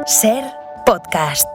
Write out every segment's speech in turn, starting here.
Ser Podcast.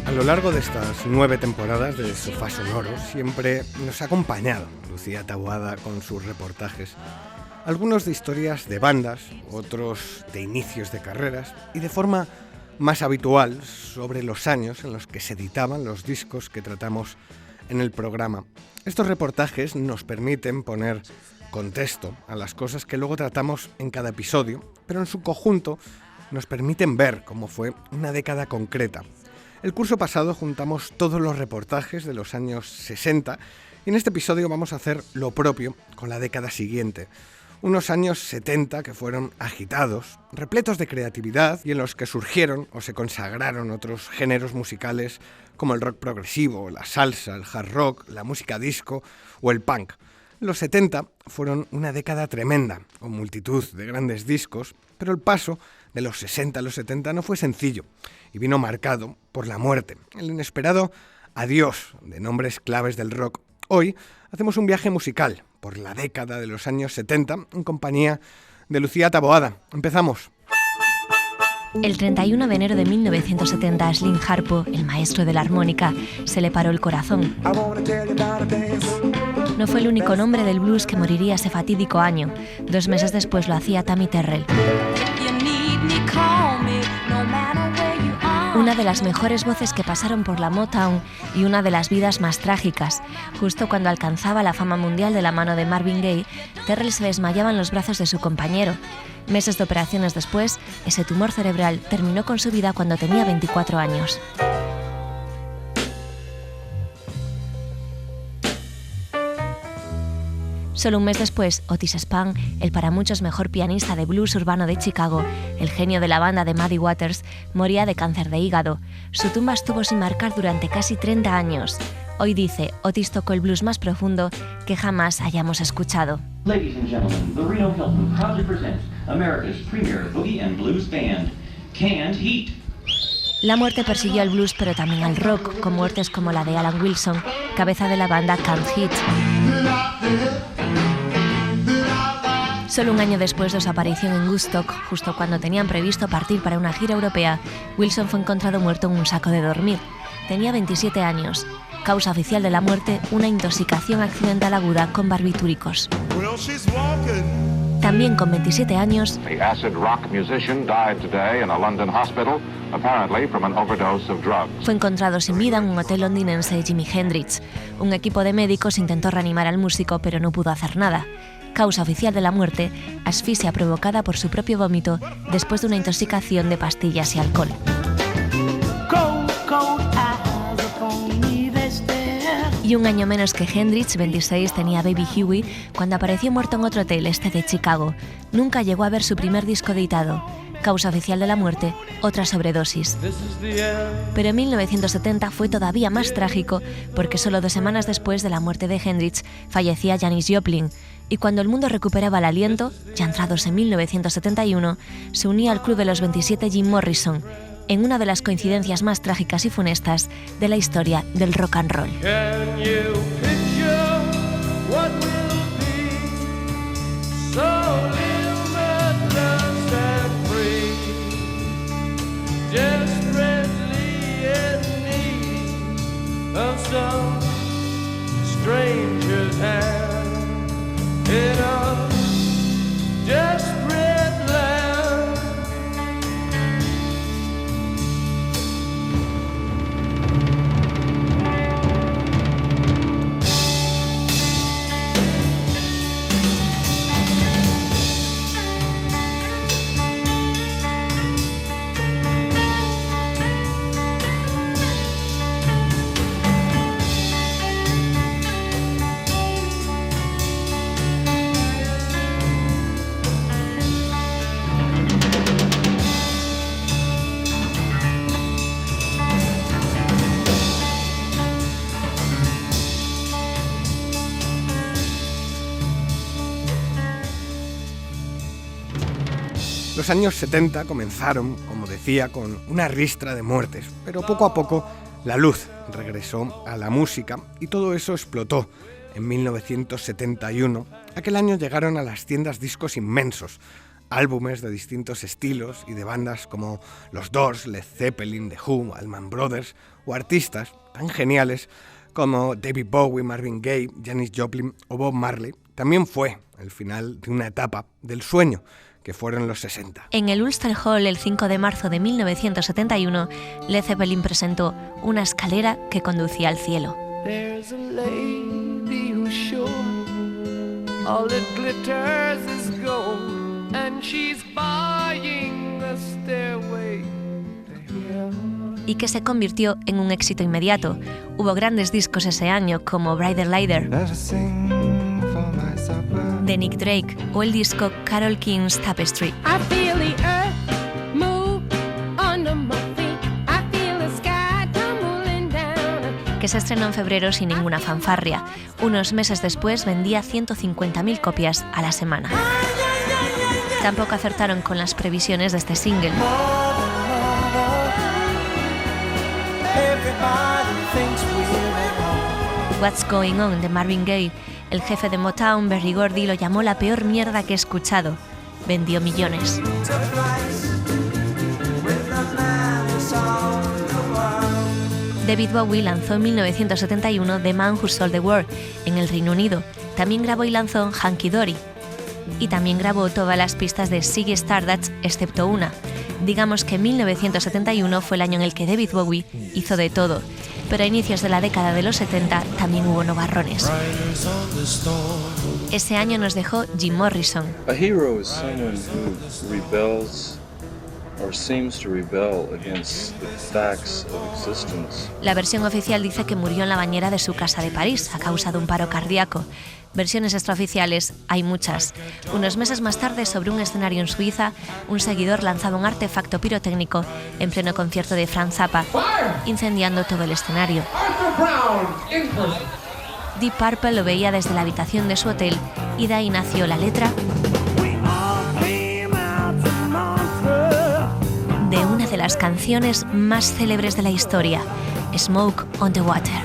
A lo largo de estas 9 temporadas de Sofá Sonoro siempre nos ha acompañado Lucía Taboada con sus reportajes, algunos de historias de bandas, otros de inicios de carreras y de forma más habitual sobre los años en los que se editaban los discos que tratamos en el programa. Estos reportajes nos permiten poner contexto a las cosas que luego tratamos en cada episodio, pero en su conjunto nos permiten ver cómo fue una década concreta. El curso pasado juntamos todos los reportajes de los años 60 y en este episodio vamos a hacer lo propio con la década siguiente. Unos años 70 que fueron agitados, repletos de creatividad y en los que surgieron o se consagraron otros géneros musicales como el rock progresivo, la salsa, el hard rock, la música disco o el punk. Los 70 fueron una década tremenda, con multitud de grandes discos, pero el paso de los 60 a los 70 no fue sencillo y vino marcado por la muerte, el inesperado adiós de nombres claves del rock. Hoy hacemos un viaje musical por la década de los años 70 en compañía de Lucía Taboada. Empezamos. El 31 de enero de 1970 a Slim Harpo, el maestro de la armónica, se le paró el corazón. No fue el único nombre del blues que moriría ese fatídico año. 2 meses después lo hacía Tammy Terrell. Una de las mejores voces que pasaron por la Motown y una de las vidas más trágicas. Justo cuando alcanzaba la fama mundial de la mano de Marvin Gaye, Terrell se desmayaba en los brazos de su compañero. Meses de operaciones después, ese tumor cerebral terminó con su vida cuando tenía 24 años. Solo un mes después, Otis Spann, el para muchos mejor pianista de blues urbano de Chicago, el genio de la banda de Muddy Waters, moría de cáncer de hígado. Su tumba estuvo sin marcar durante casi 30 años. Hoy dice, Otis tocó el blues más profundo que jamás hayamos escuchado. Ladies and gentlemen, the Reno Hilton proudly presents America's premier boogie and blues band, Canned Heat. La muerte persiguió al blues, pero también al rock, con muertes como la de Alan Wilson, cabeza de la banda Canned Heat. Solo un año después de su aparición en Woodstock, justo cuando tenían previsto partir para una gira europea, Wilson fue encontrado muerto en un saco de dormir. Tenía 27 años. Causa oficial de la muerte, una intoxicación accidental aguda con barbitúricos. También con 27 años, The acid rock musician died today in a London hospital, apparently from an overdose of drugs. fue encontrado sin vida en un hotel londinense Jimi Hendrix. Un equipo de médicos intentó reanimar al músico, pero no pudo hacer nada. Causa oficial de la muerte, asfixia provocada por su propio vómito después de una intoxicación de pastillas y alcohol. Y un año menos que Hendrix, 26, tenía Baby Huey cuando apareció muerto en otro hotel este de Chicago. Nunca llegó a ver su primer disco editado. Causa oficial de la muerte, otra sobredosis. Pero en 1970 fue todavía más trágico porque solo 2 semanas después de la muerte de Hendrix fallecía Janis Joplin. Y cuando el mundo recuperaba el aliento, ya entrados en 1971, se unía al Club de los 27 Jim Morrison, en una de las coincidencias más trágicas y funestas de la historia del rock and roll. Los años 70 comenzaron, como decía, con una ristra de muertes, pero poco a poco la luz regresó a la música y todo eso explotó. En 1971, aquel año llegaron a las tiendas discos inmensos, álbumes de distintos estilos y de bandas como los Doors, Led Zeppelin, The Who, Allman Brothers o artistas tan geniales como David Bowie, Marvin Gaye, Janis Joplin o Bob Marley. También fue el final de una etapa del sueño, que fueron los 60. En el Ulster Hall, el 5 de marzo de 1971, Led Zeppelin presentó Una escalera que conducía al cielo. There's a lady who's sure all that glitters is gold, and she's buying a stairway to heaven. Y que se convirtió en un éxito inmediato. Hubo grandes discos ese año como Brighter Lighter de Nick Drake o el disco Carole King's Tapestry. I feel the earth move under my feet. I feel the sky tumbling down. Que se estrenó en febrero sin ninguna fanfarria. Unos meses después vendía 150.000 copias a la semana. Tampoco acertaron con las previsiones de este single. What's Going On de Marvin Gaye. El jefe de Motown, Berry Gordy, lo llamó la peor mierda que he escuchado. Vendió millones. David Bowie lanzó en 1971 The Man Who Sold the World en el Reino Unido. También grabó y lanzó Hunky Dory. Y también grabó todas las pistas de Ziggy Stardust, excepto una. Digamos que 1971 fue el año en el que David Bowie hizo de todo. Pero a inicios de la década de los 70 también hubo novarrones. Ese año nos dejó Jim Morrison. A hero is someone who rebels or seems to rebel against the facts of existence. La versión oficial dice que murió en la bañera de su casa de París a causa de un paro cardíaco. Versiones extraoficiales hay muchas. Unos meses más tarde, sobre un escenario en Suiza, un seguidor lanzaba un artefacto pirotécnico en pleno concierto de Frank Zappa, incendiando todo el escenario. Deep Purple lo veía desde la habitación de su hotel y de ahí nació la letra de una de las canciones más célebres de la historia, Smoke on the Water.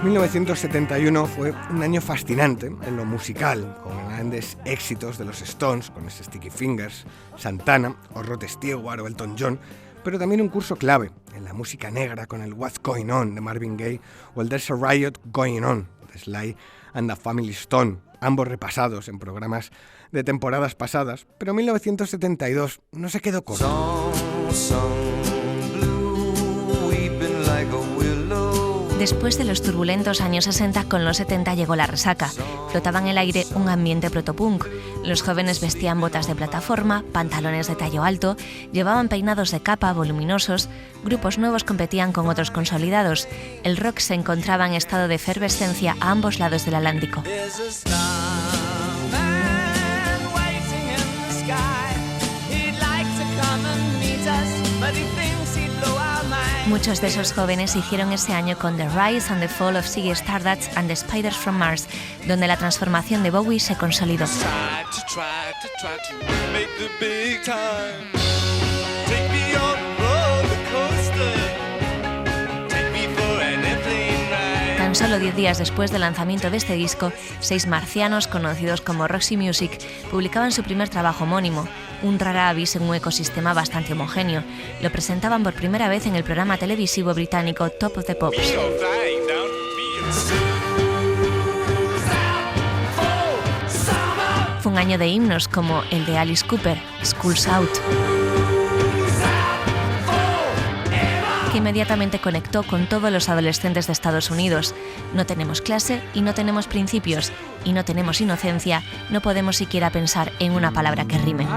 En 1971 fue un año fascinante en lo musical, con grandes éxitos de los Stones, con ese Sticky Fingers, Santana, o Rod Stewart o Elton John, pero también un curso clave en la música negra con el What's Going On de Marvin Gaye o el There's a Riot Going On de Sly and the Family Stone, ambos repasados en programas de temporadas pasadas, pero 1972 no se quedó corto. Después de los turbulentos años 60, con los 70 llegó la resaca. Flotaba en el aire un ambiente protopunk. Los jóvenes vestían botas de plataforma, pantalones de tallo alto, llevaban peinados de capa voluminosos, grupos nuevos competían con otros consolidados. El rock se encontraba en estado de efervescencia a ambos lados del Atlántico. Muchos de esos jóvenes hicieron ese año con The Rise and the Fall of Ziggy Stardust and the Spiders from Mars, donde la transformación de Bowie se consolidó. Tan solo 10 días después del lanzamiento de este disco, 6 marcianos, conocidos como Roxy Music, publicaban su primer trabajo homónimo, un rara avis en un ecosistema bastante homogéneo. Lo presentaban por primera vez en el programa televisivo británico Top of the Pops. Fue un año de himnos como el de Alice Cooper, School's Out, que inmediatamente conectó con todos los adolescentes de Estados Unidos. No tenemos clase y no tenemos principios y no tenemos inocencia, no podemos siquiera pensar en una palabra que rime.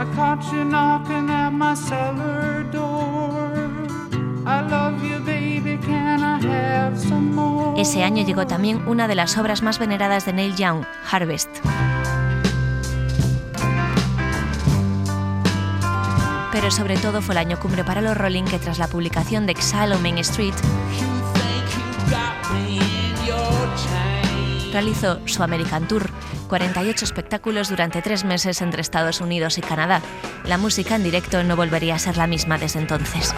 Ese año llegó también una de las obras más veneradas de Neil Young, Harvest. Pero sobre todo fue el año cumbre para los Rolling, que tras la publicación de Exile on Main Street realizó su American Tour, 48 espectáculos durante 3 meses entre Estados Unidos y Canadá. La música en directo no volvería a ser la misma desde entonces.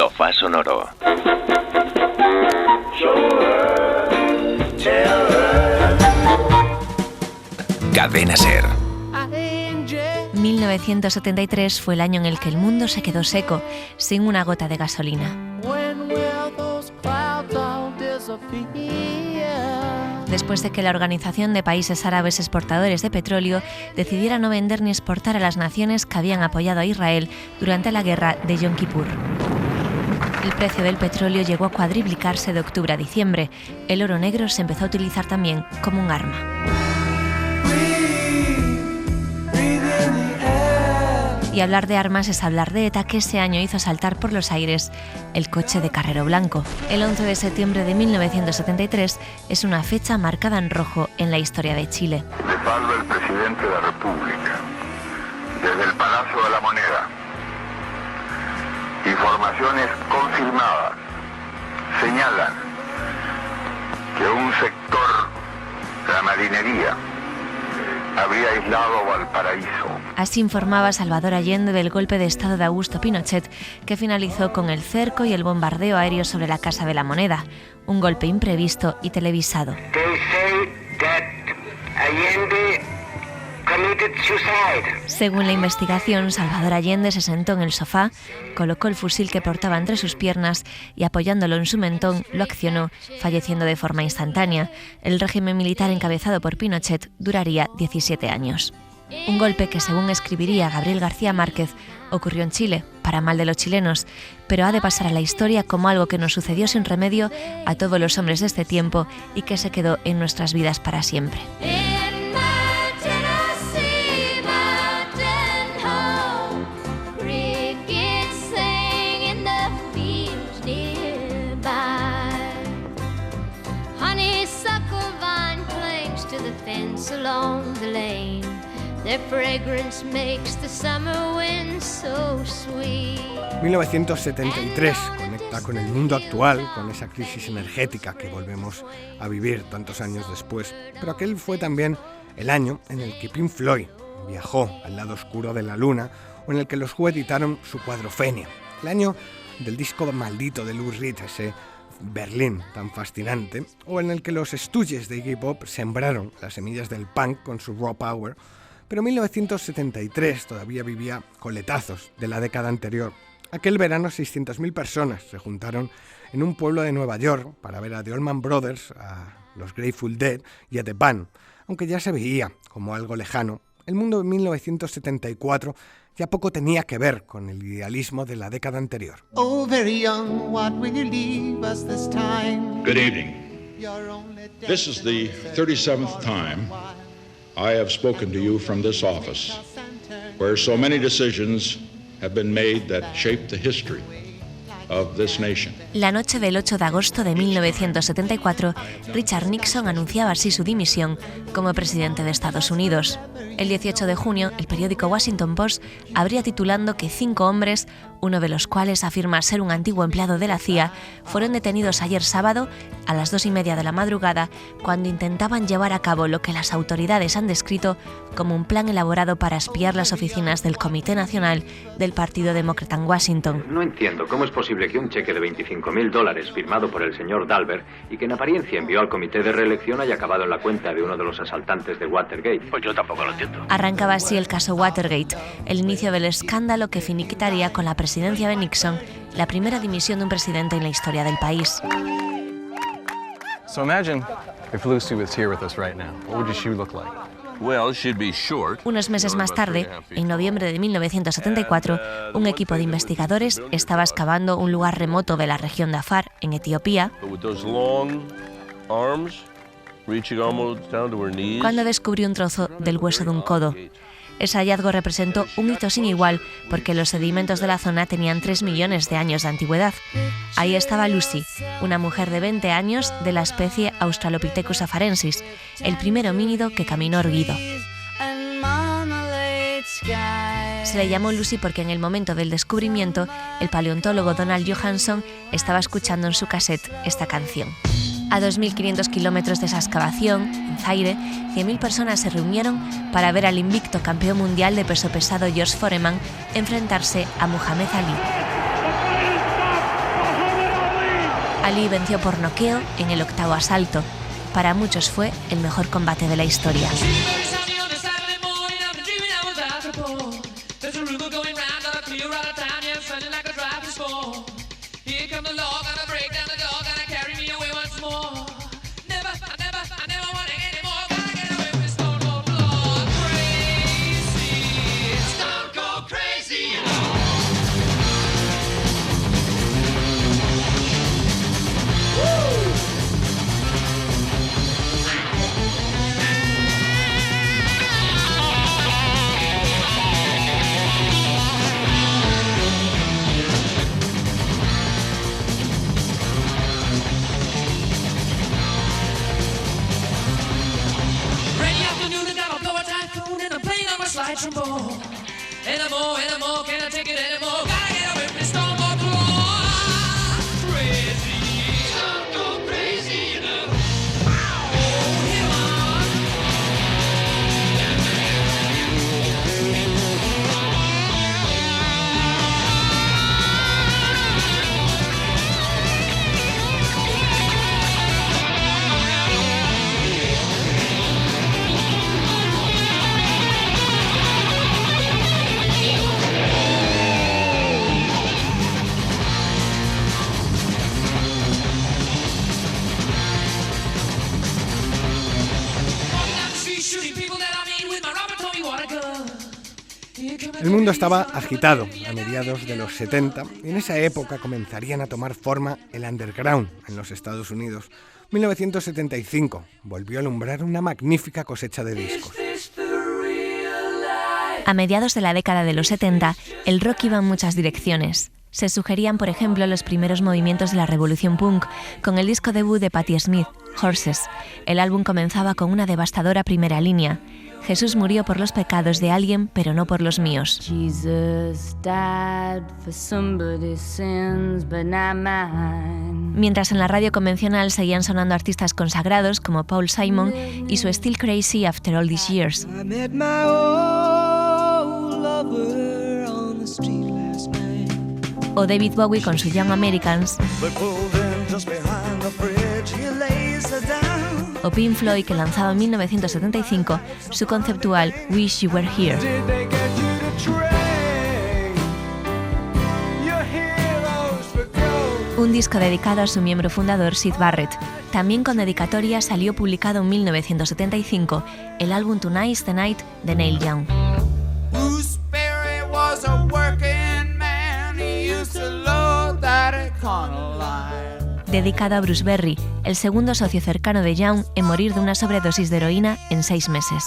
Sofá Sonoro. Cadena SER. 1973 fue el año en el que el mundo se quedó seco, sin una gota de gasolina. Después de que la Organización de Países Árabes Exportadores de Petróleo decidiera no vender ni exportar a las naciones que habían apoyado a Israel durante la guerra de Yom Kippur. El precio del petróleo llegó a cuadriplicarse de octubre a diciembre. El oro negro se empezó a utilizar también como un arma. Y hablar de armas es hablar de ETA, que ese año hizo saltar por los aires el coche de Carrero Blanco. El 11 de septiembre de 1973 es una fecha marcada en rojo en la historia de Chile. Les habla el presidente de la República, desde el Palacio de la Moneda. Informaciones confirmadas señalan que un sector de la marinería había aislado Valparaíso. Así informaba Salvador Allende del golpe de Estado de Augusto Pinochet, que finalizó con el cerco y el bombardeo aéreo sobre la Casa de la Moneda. Un golpe imprevisto y televisado. Según la investigación, Salvador Allende se sentó en el sofá, colocó el fusil que portaba entre sus piernas y, apoyándolo en su mentón, lo accionó, falleciendo de forma instantánea. El régimen militar encabezado por Pinochet duraría 17 años. Un golpe que, según escribiría Gabriel García Márquez, ocurrió en Chile, para mal de los chilenos, pero ha de pasar a la historia como algo que nos sucedió sin remedio a todos los hombres de este tiempo y que se quedó en nuestras vidas para siempre. Their fragrance makes the summer wind so sweet. 1973 conecta con el mundo actual, con esa crisis energética que volvemos a vivir tantos años después. Pero aquel fue también el año en el que Pink Floyd viajó al lado oscuro de la luna, o en el que los Who editaron su Quadrophenia. El año del disco maldito de Lou Reed, ese Berlín tan fascinante, o en el que los Stooges de Iggy Pop sembraron las semillas del punk con su Raw Power. Pero 1973 todavía vivía coletazos de la década anterior. Aquel verano 600.000 personas se juntaron en un pueblo de Nueva York para ver a The Allman Brothers, a los Grateful Dead y a The Band. Aunque ya se veía como algo lejano, el mundo de 1974 ya poco tenía que ver con el idealismo de la década anterior. Oh, very young, what will you leave us this time? Good evening. This is the 37th time I have spoken to you from this office, where so many decisions have been made that shape the history of this nation. La noche del 8 de agosto de 1974, Richard Nixon anunciaba así su dimisión como presidente de Estados Unidos. El 18 de junio, el periódico Washington Post abría titulando que 5 hombres, uno de los cuales afirma ser un antiguo empleado de la CIA, fueron detenidos ayer sábado a las 2:30 de la madrugada cuando intentaban llevar a cabo lo que las autoridades han descrito como un plan elaborado para espiar las oficinas del Comité Nacional del Partido Demócrata en Washington. No entiendo cómo es posible que un cheque de $25.000 firmado por el señor Dalbert y que en apariencia envió al comité de reelección haya acabado en la cuenta de uno de los asaltantes de Watergate. Pues yo tampoco lo entiendo. Arrancaba así el caso Watergate, el inicio del escándalo que finiquitaría con la presidencia de Nixon, la primera dimisión de un presidente en la historia del país. So imagine if Lucy was here with us right now. What would she look like? Well, she'd be short. Unos meses más tarde, en noviembre de 1974, un equipo de investigadores estaba excavando un lugar remoto de la región de Afar, en Etiopía, cuando descubrió un trozo del hueso de un codo. Ese hallazgo representó un hito sin igual porque los sedimentos de la zona tenían 3 millones de años de antigüedad. Ahí estaba Lucy, una mujer de 20 años de la especie Australopithecus afarensis, el primer homínido que caminó erguido. Se le llamó Lucy porque en el momento del descubrimiento, el paleontólogo Donald Johansson estaba escuchando en su cassette esta canción. A 2.500 kilómetros de esa excavación, en Zaire, 100.000 personas se reunieron para ver al invicto campeón mundial de peso pesado George Foreman enfrentarse a Muhammad Ali. Ali venció por noqueo en el 8º asalto. Para muchos fue el mejor combate de la historia. El mundo estaba agitado a mediados de los 70 y en esa época comenzarían a tomar forma el underground en los Estados Unidos. 1975 volvió a alumbrar una magnífica cosecha de discos. A mediados de la década de los 70, el rock iba en muchas direcciones. Se sugerían, por ejemplo, los primeros movimientos de la revolución punk, con el disco debut de Patti Smith, Horses. El álbum comenzaba con una devastadora primera línea. Jesús murió por los pecados de alguien, pero no por los míos. Jesus died for somebody's sins, but not mine. Mientras en la radio convencional seguían sonando artistas consagrados como Paul Simon y su Still Crazy After All These Years. I met my old lover on the street last night. O David Bowie con su Young Americans. O Pink Floyd, que lanzaba en 1975 su conceptual Wish You Were Here. Un disco dedicado a su miembro fundador Syd Barrett. También con dedicatoria salió publicado en 1975 el álbum Tonight's the Night de Neil Young. Dedicado a Bruce Berry, el segundo socio cercano de Young en morir de una sobredosis de heroína en 6 meses.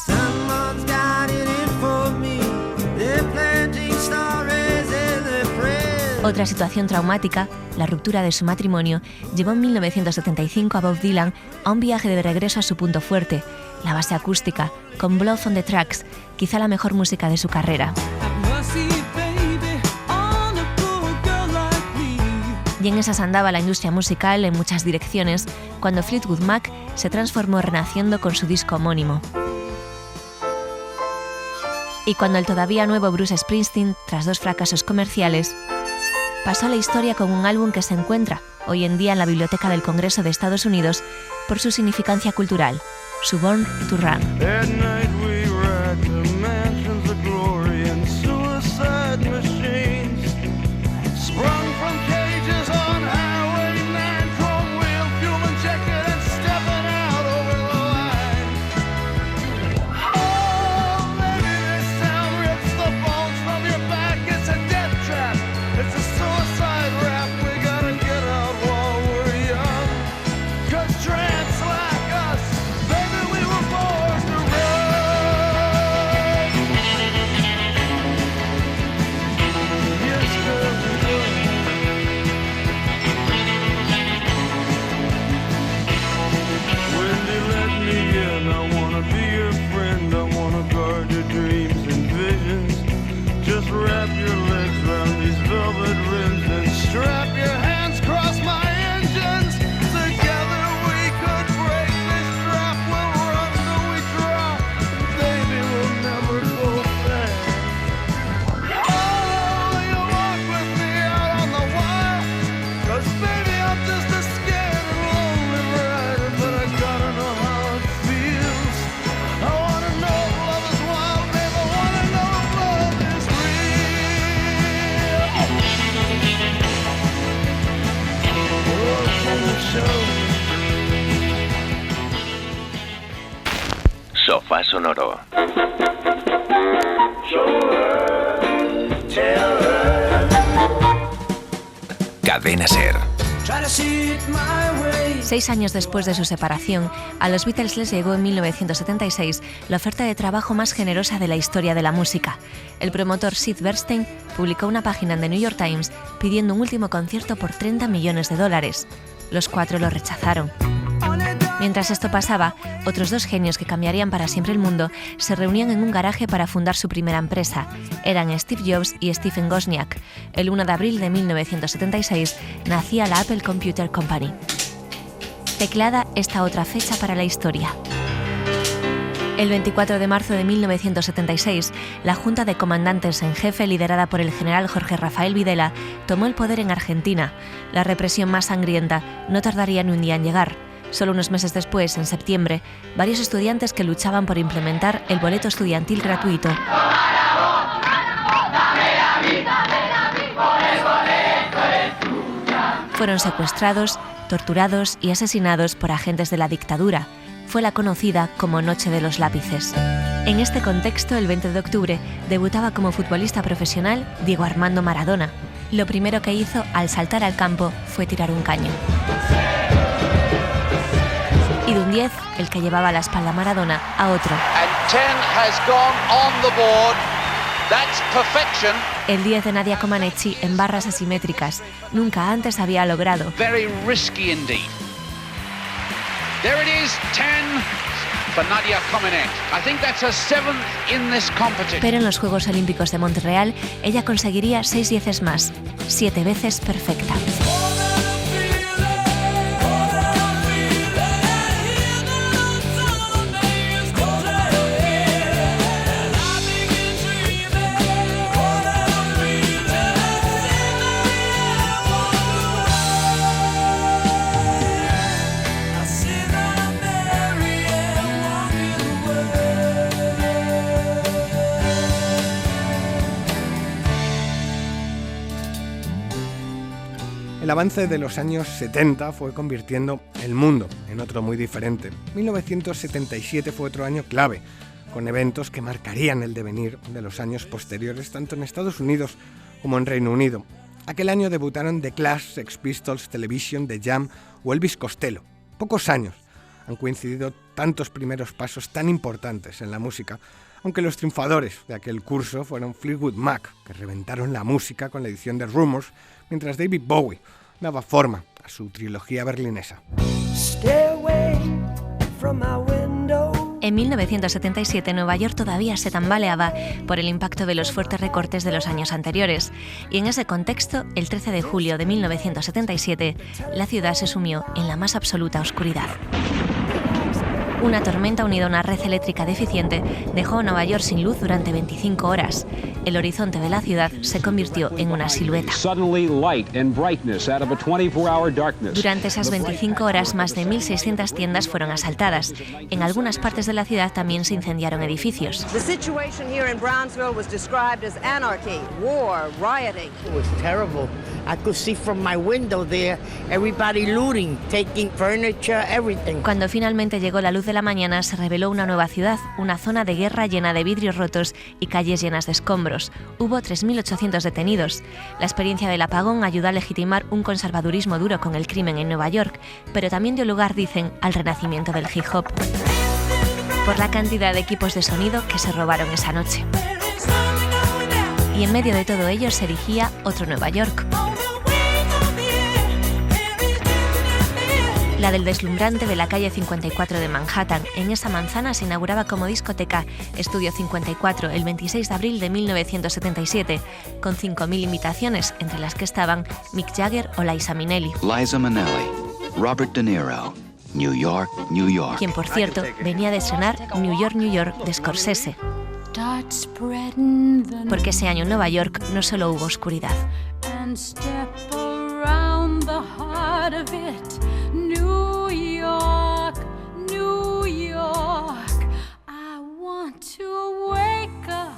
Otra situación traumática, la ruptura de su matrimonio, llevó en 1975 a Bob Dylan a un viaje de regreso a su punto fuerte, la base acústica, con Blood on the Tracks, quizá la mejor música de su carrera. Y en esas andaba la industria musical en muchas direcciones, cuando Fleetwood Mac se transformó renaciendo con su disco homónimo. Y cuando el todavía nuevo Bruce Springsteen, tras 2 fracasos comerciales, pasó a la historia con un álbum que se encuentra hoy en día en la Biblioteca del Congreso de Estados Unidos por su significancia cultural, su Born to Run. Sofá sonoro. Cadena Ser. 6 años después de su separación, a los Beatles les llegó en 1976 la oferta de trabajo más generosa de la historia de la música. El promotor Sid Bernstein publicó una página en The New York Times pidiendo un último concierto por $30 millones. Los 4 lo rechazaron. Mientras esto pasaba, otros 2 genios que cambiarían para siempre el mundo se reunían en un garaje para fundar su primera empresa. Eran Steve Jobs y Stephen Wozniak. El 1 de abril de 1976 nacía la Apple Computer Company. Teclada esta otra fecha para la historia. El 24 de marzo de 1976, la Junta de Comandantes en Jefe, liderada por el general Jorge Rafael Videla, tomó el poder en Argentina. La represión más sangrienta no tardaría ni un día en llegar. Solo unos meses después, en septiembre, varios estudiantes que luchaban por implementar el boleto estudiantil gratuito fueron secuestrados, torturados y asesinados por agentes de la dictadura. Fue la conocida como Noche de los Lápices. En este contexto, el 20 de octubre, debutaba como futbolista profesional Diego Armando Maradona. Lo primero que hizo al saltar al campo fue tirar un caño. Y de un 10, el que llevaba a la espalda a Maradona, a otro. El 10 de Nadia Comaneci en barras asimétricas. Nunca antes había logrado. Very risky indeed. There it is, 10, for Nadia Comaneci. I think that's her 7th in this competition. Pero en los Juegos Olímpicos de Montreal, ella conseguiría 6 dieces más, 7 veces perfecta. El avance de los años 70 fue convirtiendo el mundo en otro muy diferente. 1977 fue otro año clave, con eventos que marcarían el devenir de los años posteriores, tanto en Estados Unidos como en Reino Unido. Aquel año debutaron The Clash, Sex Pistols, Television, The Jam o Elvis Costello. Pocos años han coincidido tantos primeros pasos tan importantes en la música, aunque los triunfadores de aquel curso fueron Fleetwood Mac, que reventaron la música con la edición de Rumours, mientras David Bowie daba forma a su trilogía berlinesa. En 1977, Nueva York todavía se tambaleaba por el impacto de los fuertes recortes de los años anteriores, y en ese contexto, el 13 de julio de 1977, la ciudad se sumió en la más absoluta oscuridad. Una tormenta unida a una red eléctrica deficiente dejó a Nueva York sin luz durante 25 horas. El horizonte de la ciudad se convirtió en una silueta. Durante esas 25 horas, más de 1.600 tiendas fueron asaltadas. En algunas partes de la ciudad también se incendiaron edificios. The situation here in Brownsville was described as anarchy, war, rioting. It was terrible. I could see from my window there everybody looting, taking furniture, everything. Cuando finalmente llegó la luz de la mañana, se reveló una nueva ciudad, una zona de guerra llena de vidrios rotos y calles llenas de escombros. Hubo 3.800 detenidos. La experiencia del apagón ayudó a legitimar un conservadurismo duro con el crimen en Nueva York, pero también dio lugar, dicen, al renacimiento del hip hop, por la cantidad de equipos de sonido que se robaron esa noche. Y en medio de todo ello se erigía otro Nueva York. La del deslumbrante de la calle 54 de Manhattan. En esa manzana se inauguraba como discoteca Estudio 54 el 26 de abril de 1977, con 5.000 invitaciones, entre las que estaban Mick Jagger o Liza Minnelli. Liza Minnelli, Robert De Niro, New York, New York. Quien, por cierto, venía de estrenar New York, New York de Scorsese. Porque ese año en Nueva York no solo hubo oscuridad. New York, New York, I want to wake up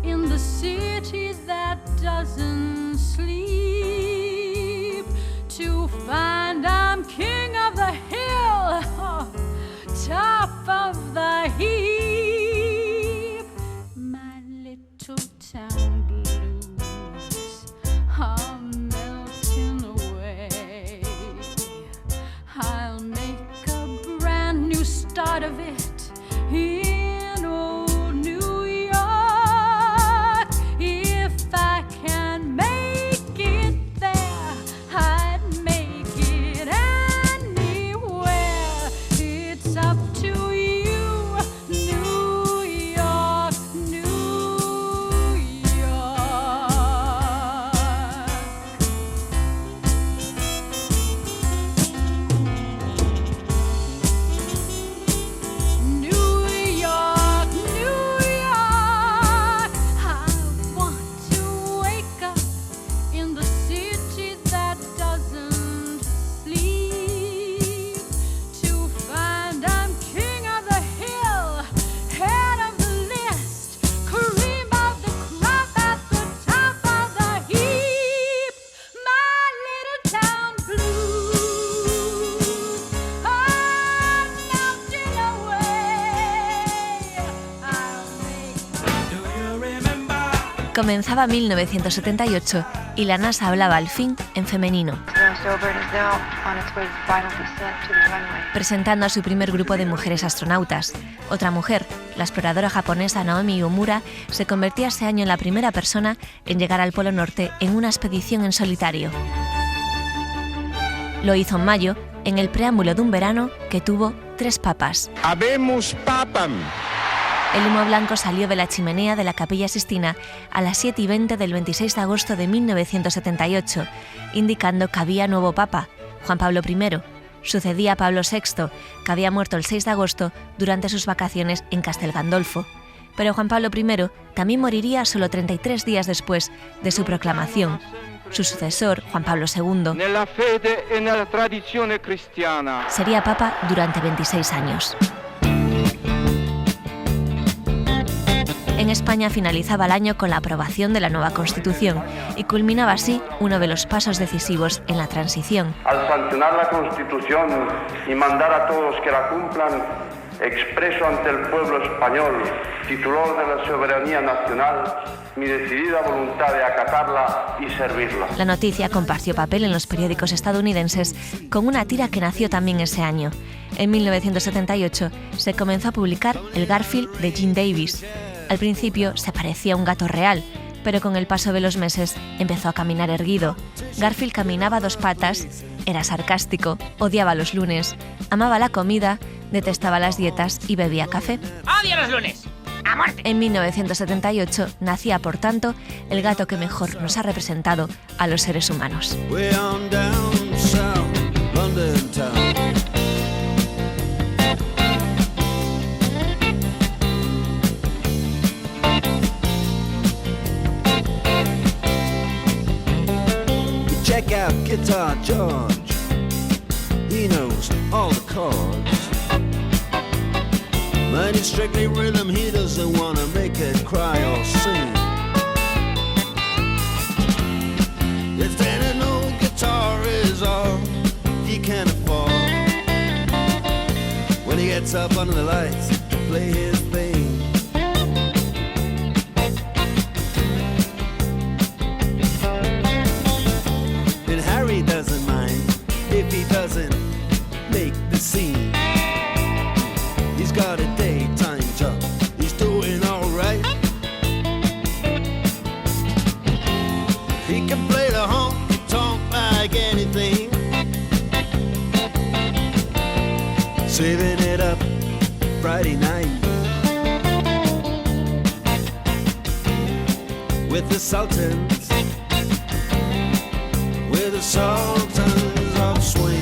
in the city that doesn't sleep, to find I'm king of the hill, top of the heap. My little town blues are melting away. I'll make a brand new start of it in old New York. If I can make it there, I'd make it anywhere. It's up to you, New York, New York. New York, New York, I want to wake up in the city that doesn't sleep, to find I'm king of the hill, head of the list, cream of the crop, at the top of the heap. My little town blues are melting away. I'll make Comenzaba 1978 y la NASA hablaba al fin en femenino, presentando a su primer grupo de mujeres astronautas. Otra mujer, la exploradora japonesa Naomi Omura, se convertía ese año en la primera persona en llegar al Polo Norte en una expedición en solitario. Lo hizo en mayo, en el preámbulo de un verano que tuvo 33 papas. ¡Habemos papam! El humo blanco salió de la chimenea de la Capilla Sixtina a las 7:20 del 26 de agosto de 1978, indicando que había nuevo papa, Juan Pablo I. Sucedía a Pablo VI, que había muerto el 6 de agosto durante sus vacaciones en Castel Gandolfo. Pero Juan Pablo I también moriría solo 33 días después de su proclamación. Su sucesor, Juan Pablo II, sería papa durante 26 años. En España finalizaba el año con la aprobación de la nueva Constitución y culminaba así uno de los pasos decisivos en la transición. Al sancionar la Constitución y mandar a todos que la cumplan, expreso ante el pueblo español, titular de la soberanía nacional, mi decidida voluntad de acatarla y servirla. La noticia compartió papel en los periódicos estadounidenses con una tira que nació también ese año. En 1978 se comenzó a publicar el Garfield de Gene Davis. Al principio se parecía a un gato real, pero con el paso de los meses empezó a caminar erguido. Garfield caminaba a 2 patas, era sarcástico, odiaba los lunes, amaba la comida, detestaba las dietas y bebía café. ¡Odio los lunes! ¡A muerte! En 1978 nacía, por tanto, el gato que mejor nos ha representado a los seres humanos. Check out Guitar George. He knows all the chords. But it's strictly rhythm, he doesn't want to make it cry or sing. If then an old guitar is all he can afford, when he gets up under the lights to play his thing. And Harry doesn't mind if he doesn't make the scene. He's got a daytime job, he's doing alright. He can play the honky-tonk like anything, saving it up Friday night with the Sultans, with the Sultans of Swing.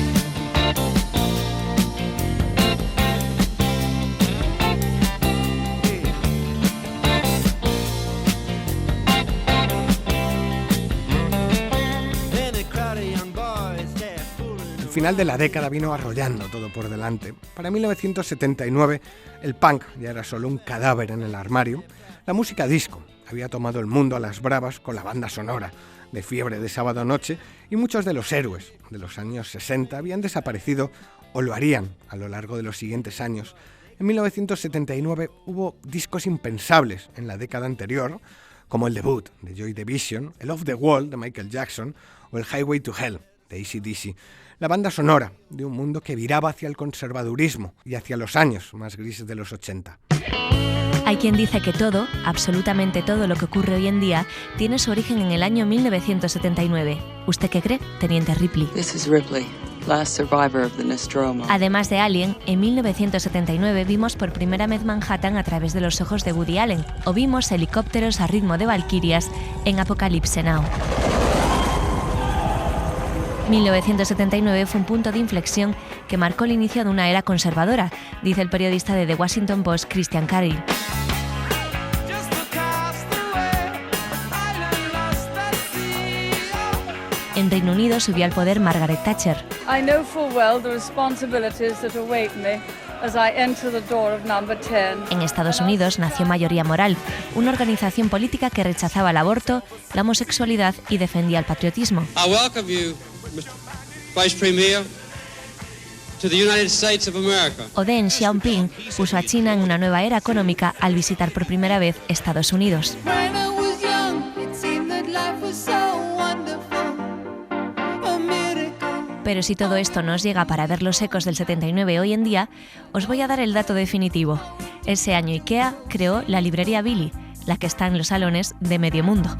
El final de la década vino arrollando todo por delante. Para 1979 el punk ya era solo un cadáver en el armario. La música disco había tomado el mundo a las bravas con la banda sonora de Fiebre de Sábado Noche, y muchos de los héroes de los años 60 habían desaparecido o lo harían a lo largo de los siguientes años. En 1979 hubo discos impensables en la década anterior, como el debut de Joy Division, el Off the Wall de Michael Jackson o el Highway to Hell de AC/DC. La banda sonora de un mundo que viraba hacia el conservadurismo y hacia los años más grises de los 80. Hay quien dice que todo, absolutamente todo lo que ocurre hoy en día, tiene su origen en el año 1979. ¿Usted qué cree, Teniente Ripley? This is Ripley, last survivor of the Nostromo. Además de Alien, en 1979 vimos por primera vez Manhattan a través de los ojos de Woody Allen, o vimos helicópteros a ritmo de valquirias en Apocalypse Now. 1979 fue un punto de inflexión que marcó el inicio de una era conservadora, dice el periodista de The Washington Post, Christian Carrill. En Reino Unido subió al poder Margaret Thatcher. I know full well the responsibilities that await me as I enter the door of number 10. En Estados Unidos nació Mayoría Moral, una organización política que rechazaba el aborto, la homosexualidad y defendía el patriotismo. I welcome you, Mr. Vice Premier, to the United States of America. O Deng Xiaoping puso a China en una nueva era económica al visitar por primera vez Estados Unidos. Pero si todo esto nos llega para ver los ecos del 79 hoy en día, os voy a dar el dato definitivo. Ese año IKEA creó la librería Billy, la que está en los salones de medio mundo.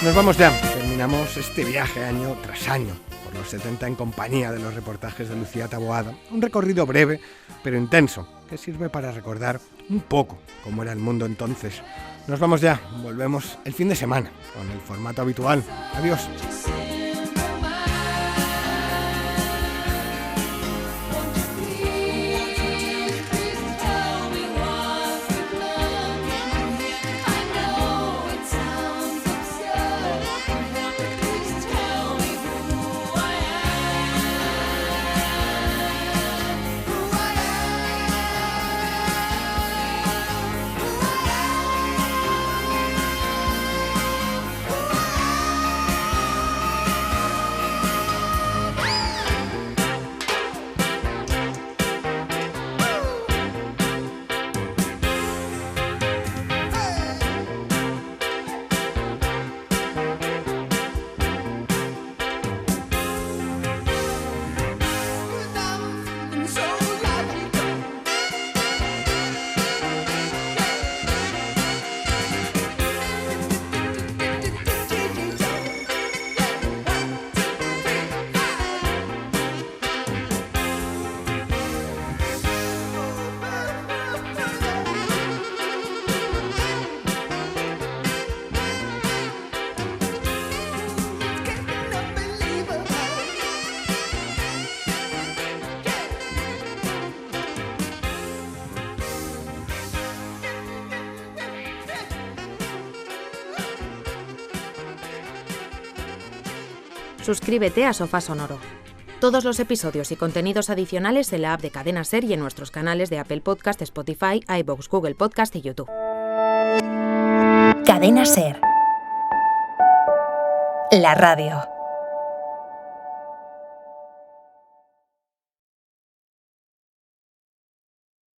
Nos vamos ya, terminamos este viaje año tras año por los 70 en compañía de los reportajes de Lucía Taboada, un recorrido breve pero intenso que sirve para recordar un poco cómo era el mundo entonces. Nos vamos ya, volvemos el fin de semana con el formato habitual. Adiós. Suscríbete a Sofá Sonoro. Todos los episodios y contenidos adicionales en la app de Cadena Ser y en nuestros canales de Apple Podcast, Spotify, iVoox, Google Podcast y YouTube. Cadena Ser. La radio.